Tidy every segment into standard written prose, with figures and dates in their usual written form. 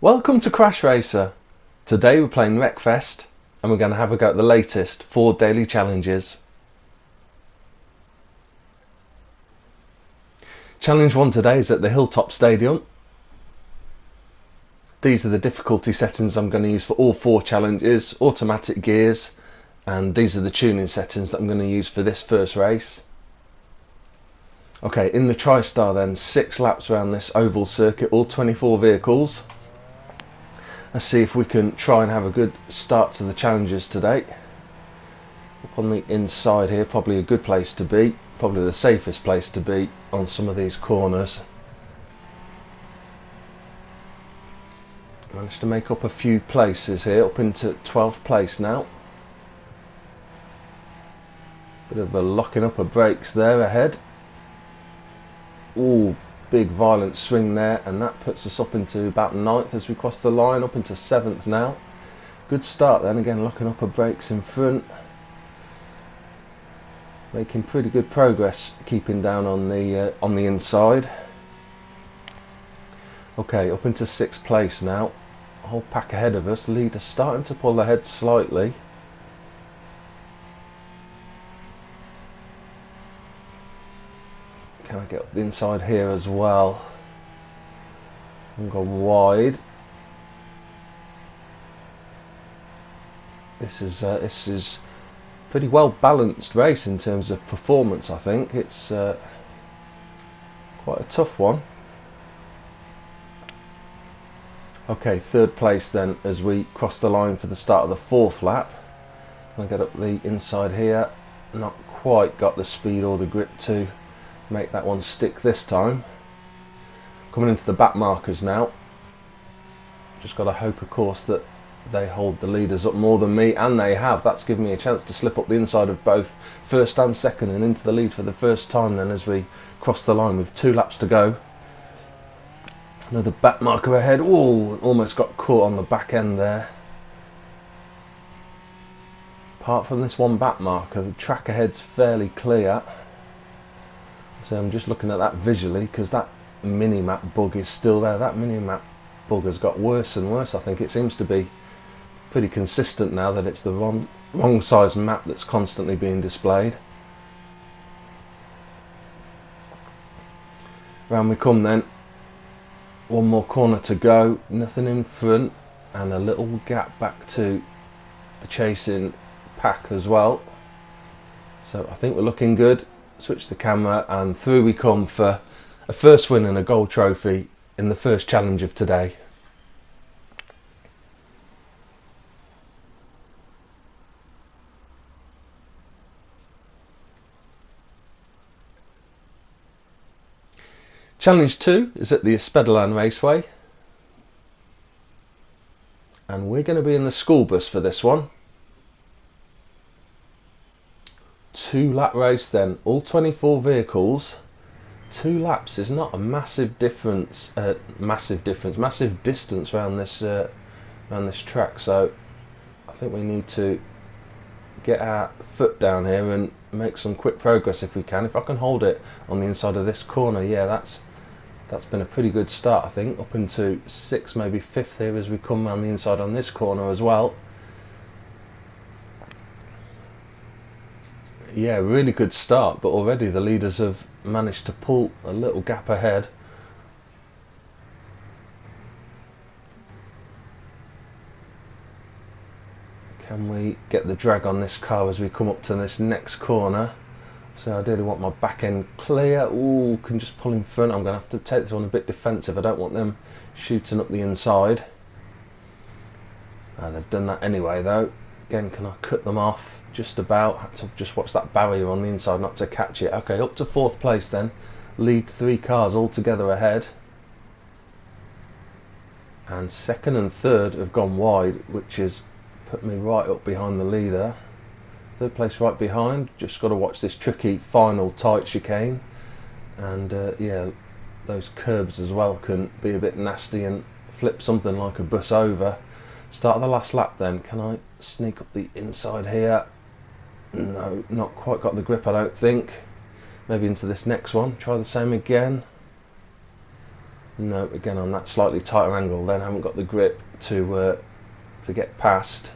Welcome to CrashRacer. Today we're playing Wreckfest and we're going to have a go at the latest 4 daily challenges. Challenge 1 today is at the HILLTOP Stadium. These are the difficulty settings I'm going to use for all 4 challenges, automatic gears, and these are the tuning settings that I'm going to use for this first race. Okay, in the TriStar then, 6 laps around this oval circuit, all 24 vehicles. Let's see if we can try and have a good start to the challenges today. Up on the inside here, probably a good place to be, probably the safest place to be on some of these corners. Managed to make up a few places here, up into 12th place now. Bit of a locking up of brakes there ahead. Ooh, big violent swing there, and that puts us up into about 9th as we cross the line, up into 7th now. Good start then, again locking up her brakes in front. Making pretty good progress, keeping down on the inside. Okay, up into 6th place now. A whole pack ahead of us, leader starting to pull ahead slightly. Can I get up the inside here as well? I'm going wide. This is pretty well balanced race in terms of performance. I think it's quite a tough one. Okay, 3rd place then as we cross the line for the start of the 4th lap. Can I get up the inside here? Not quite got the speed or the grip to make that one stick this time. Coming into the back markers now. Just got to hope of course that they hold the leaders up more than me, and they have. That's given me a chance to slip up the inside of both 1st and 2nd and into the lead for the first time then as we cross the line with 2 laps to go. Another back marker ahead. Ooh, almost got caught on the back end there. Apart from this one back marker, the track ahead's fairly clear. So I'm just looking at that visually because that mini-map bug is still there. That mini-map bug has got worse and worse. I think it seems to be pretty consistent now that it's the wrong size map that's constantly being displayed. Round we come then. One more corner to go, nothing in front, and a little gap back to the chasing pack as well. So I think we're looking good. Switch the camera and through we come for a first win and a gold trophy in the first challenge of today. Challenge 2 is at the ESPEDALEN Raceway, and we're going to be in the school bus for this one. 2-lap race then, all 24 vehicles. 2 laps is not a massive difference, massive distance around this track, so I think we need to get our foot down here and make some quick progress if we can. If I can hold it on the inside of this corner, yeah, that's been a pretty good start. I think up into 6th, maybe 5th here as we come around the inside on this corner as well. Yeah, really good start, but already the leaders have managed to pull a little gap ahead. Can we get the drag on this car as we come up to this next corner? So I ideally want my back end clear. Ooh, can just pull in front. I'm going to have to take this one a bit defensive. I don't want them shooting up the inside. They've done that anyway though. Again, can I cut them off? Just about. Had to just watch that barrier on the inside not to catch it. Okay, up to 4th place then. Lead 3 cars all together ahead. And 2nd and 3rd have gone wide, which has put me right up behind the leader. 3rd place right behind. Just got to watch this tricky final tight chicane. And yeah, those curbs as well can be a bit nasty and flip something like a bus over. Start of the last lap then. Can I sneak up the inside here? No, not quite got the grip I don't think. Maybe into this next one. Try the same again. No, again on that slightly tighter angle, then I haven't got the grip to get past.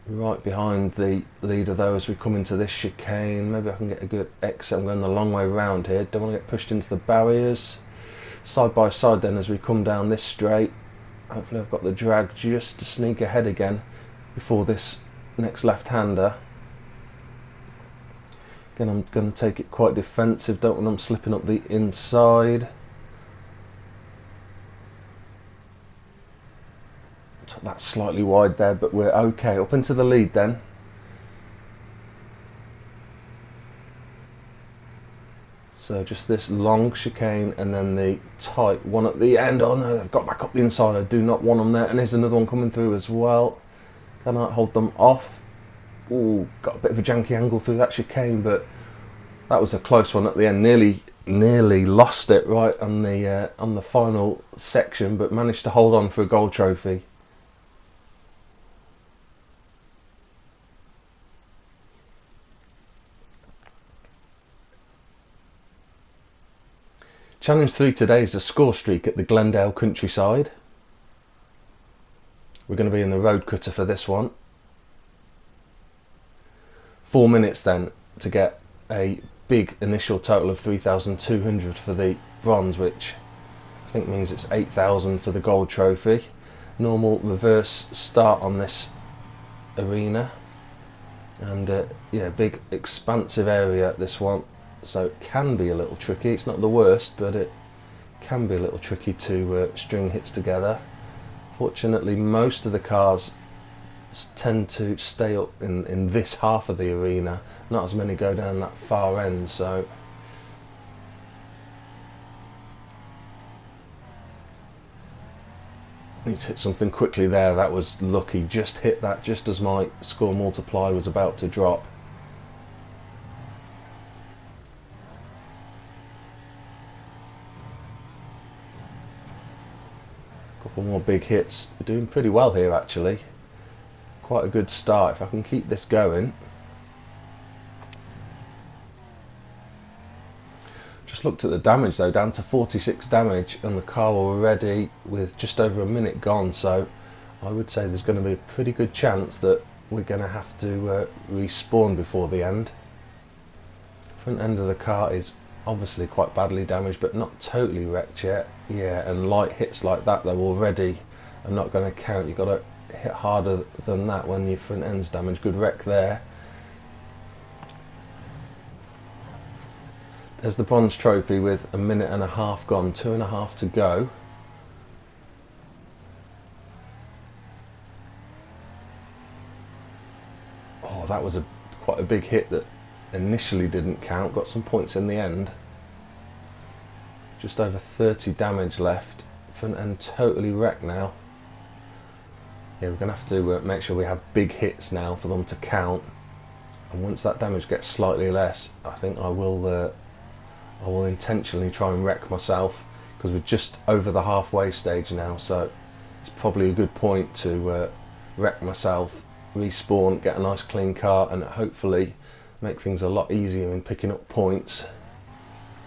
Right behind the leader though as we come into this chicane. Maybe I can get a good exit. I'm going the long way round here. Don't want to get pushed into the barriers. Side by side then as we come down this straight. Hopefully I've got the drag just to sneak ahead again before this next left-hander. Again, I'm going to take it quite defensive. Don't want them slipping up the inside. That's slightly wide there, but we're okay. Up into the lead then. So just this long chicane and then the tight one at the end. Oh no, they've got back up the inside. I do not want them there. And there's another one coming through as well. Can I hold them off? Ooh, got a bit of a janky angle through that chicane, but that was a close one at the end. Nearly lost it right on the final section, but managed to hold on for a gold trophy. Challenge 3 today is a score streak at the Glendale countryside. We're going to be in the road cutter for this one. 4 minutes then to get a big initial total of 3,200 for the bronze, which I think means it's 8,000 for the gold trophy. Normal reverse start on this arena, and yeah, big expansive area this one. So it can be a little tricky. It's not the worst, but it can be a little tricky to string hits together. Fortunately, most of the cars tend to stay up in this half of the arena. Not as many go down that far end, so need to hit something quickly there. That was lucky. Just hit that just as my score multiplier was about to drop. Couple more big hits. We're doing pretty well here actually. Quite a good start if I can keep this going. Just looked at the damage though, down to 46 damage, and the car already with just over a minute gone, so I would say there's going to be a pretty good chance that we're going to have to respawn before the end. Front end of the car is obviously quite badly damaged, but not totally wrecked yet. Yeah, and light hits like that though already are not going to count. You've got to hit harder than that when your front end's damaged. Good wreck there. There's the bronze trophy with a minute and a half gone, 2.5 to go. Oh, that was quite a big hit that initially didn't count. Got some points in the end. Just over 30 damage left. Front end totally wrecked now. Yeah, we're going to have to make sure we have big hits now for them to count. And once that damage gets slightly less, I think I will intentionally try and wreck myself, because we're just over the halfway stage now, so it's probably a good point to wreck myself, respawn, get a nice clean car, and hopefully make things a lot easier in picking up points.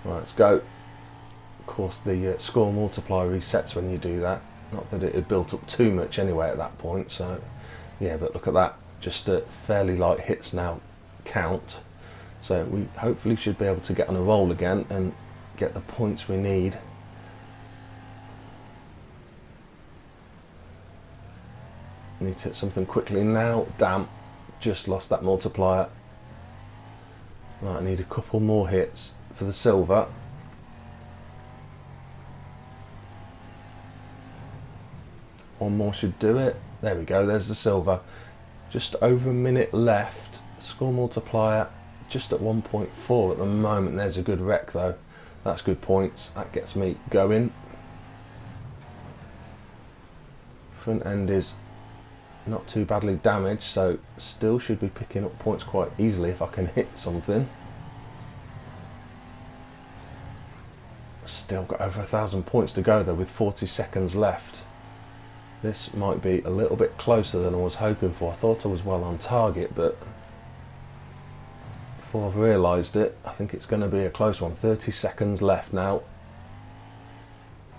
Right, let's go. Of course the score multiplier resets when you do that. Not that it had built up too much anyway at that point, so yeah, but look at that, just fairly light hits now count. So we hopefully should be able to get on a roll again and get the points we need. Need to hit something quickly now. Damn, just lost that multiplier. Right, I need a couple more hits for the silver. One more should do it. There we go, there's the silver. Just over a minute left. Score multiplier just at 1.4 at the moment. There's a good wreck though. That's good points. That gets me going. Front end is not too badly damaged, so still should be picking up points quite easily if I can hit something. Still got over 1,000 points to go though with 40 seconds left. This might be a little bit closer than I was hoping for. I thought I was well on target, but before I've realised it, I think it's going to be a close one. 30 seconds left now.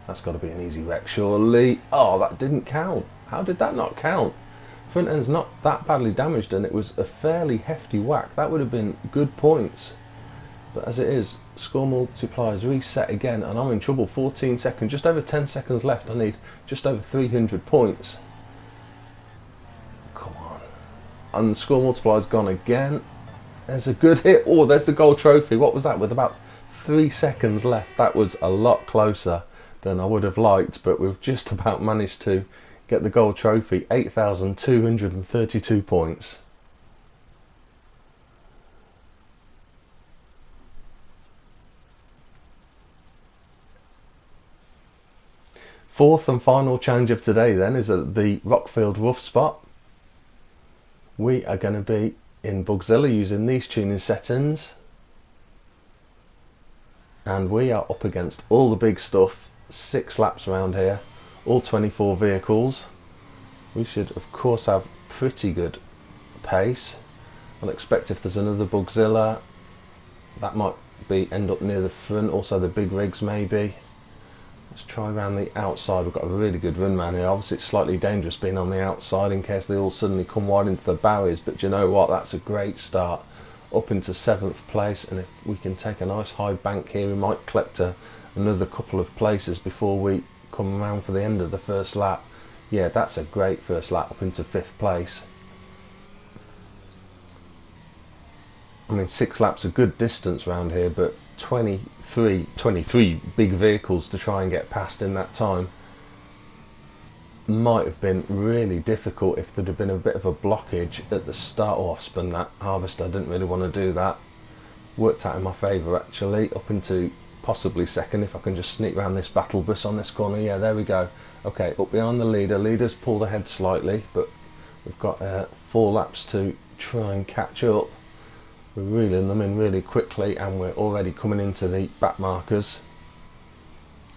That's got to be an easy wreck, surely. Oh, that didn't count. How did that not count? Front end's not that badly damaged, and it was a fairly hefty whack. That would have been good points. But as it is, score multipliers reset again, and I'm in trouble. 14 seconds, just over 10 seconds left. I need just over 300 points. Come on. And the score multiplier's gone again. There's a good hit. Oh, there's the gold trophy. What was that? With about 3 seconds left. That was a lot closer than I would have liked, but we've just about managed to get the gold trophy. 8,232 points. Fourth and final challenge of today then is at the ROCKFIELD rough spot. We are going to be in Bugzilla using these tuning settings, and we are up against all the big stuff. 6 laps around here, all 24 vehicles. We should of course have pretty good pace. I'll expect if there's another Bugzilla, that might be end up near the front, also the big rigs maybe. Let's try around the outside. We've got a really good run man here. Obviously it's slightly dangerous being on the outside in case they all suddenly come wide into the barriers, but you know what, that's a great start up into 7th place, and if we can take a nice high bank here, we might collect another couple of places before we come around for the end of the first lap. Yeah, that's a great first lap up into 5th place. I mean, 6 laps a good distance around here, but 23 big vehicles to try and get past in that time might have been really difficult if there'd have been a bit of a blockage at the start. Oh, I've spun that harvester. I didn't really want to do that. Worked out in my favour actually, up into possibly 2nd if I can just sneak around this battle bus on this corner. Yeah, there we go. Okay, up behind the leader. Leader's pulled ahead slightly, but we've got 4 laps to try and catch up. We're reeling them in really quickly, and we're already coming into the back markers.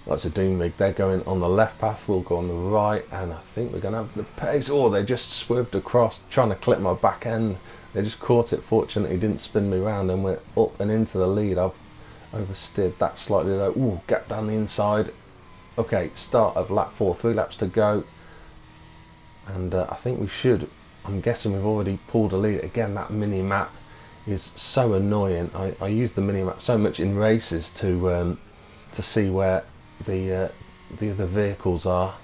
That's a doom rig. They're going on the left path, we'll go on the right, and I think we're going to have the pace. Oh, they just swerved across, trying to clip my back end. They just caught it, fortunately didn't spin me round, and we're up and into the lead. I've oversteered that slightly though. Ooh, gap down the inside. Okay, start of lap 4, 3 laps to go, and I think we should, I'm guessing we've already pulled a lead. Again, that mini map is so annoying. I use the mini map so much in races to see where the other vehicles are,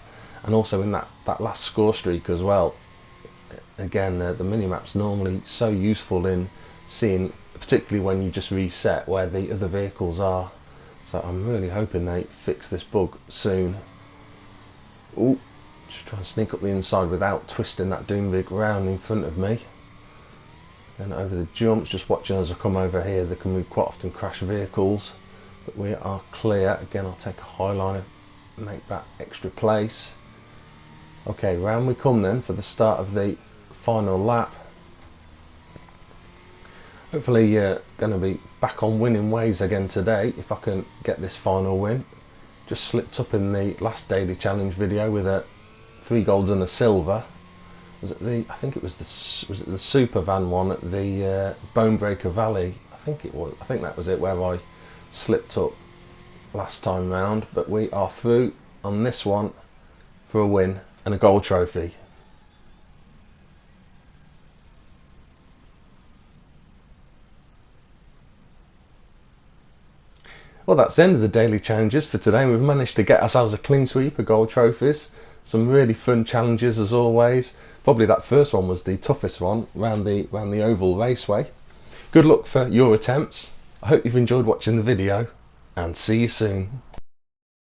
and also in that last score streak as well. Again, the mini map's normally so useful in seeing, particularly when you just reset, where the other vehicles are. So I'm really hoping they fix this bug soon. Ooh, just try and sneak up the inside without twisting that doom rig round in front of me. Then over the jumps, just watching as I come over here. They can quite often crash vehicles, but we are clear. Again, I'll take a high liner, make that extra place. Okay, round we come then for the start of the final lap. Hopefully going to be back on winning ways again today if I can get this final win. Just slipped up in the last daily challenge video with 3 golds and a silver. Was it the, I think it was the super van one at the Bonebreaker Valley? I think it was. I think that was it, where I slipped up last time round. But we are through on this one for a win and a gold trophy. Well, that's the end of the daily challenges for today. We've managed to get ourselves a clean sweep of gold trophies. Some really fun challenges as always. Probably that first one was the toughest one, round the oval raceway. Good luck for your attempts. I hope you've enjoyed watching the video, and see you soon.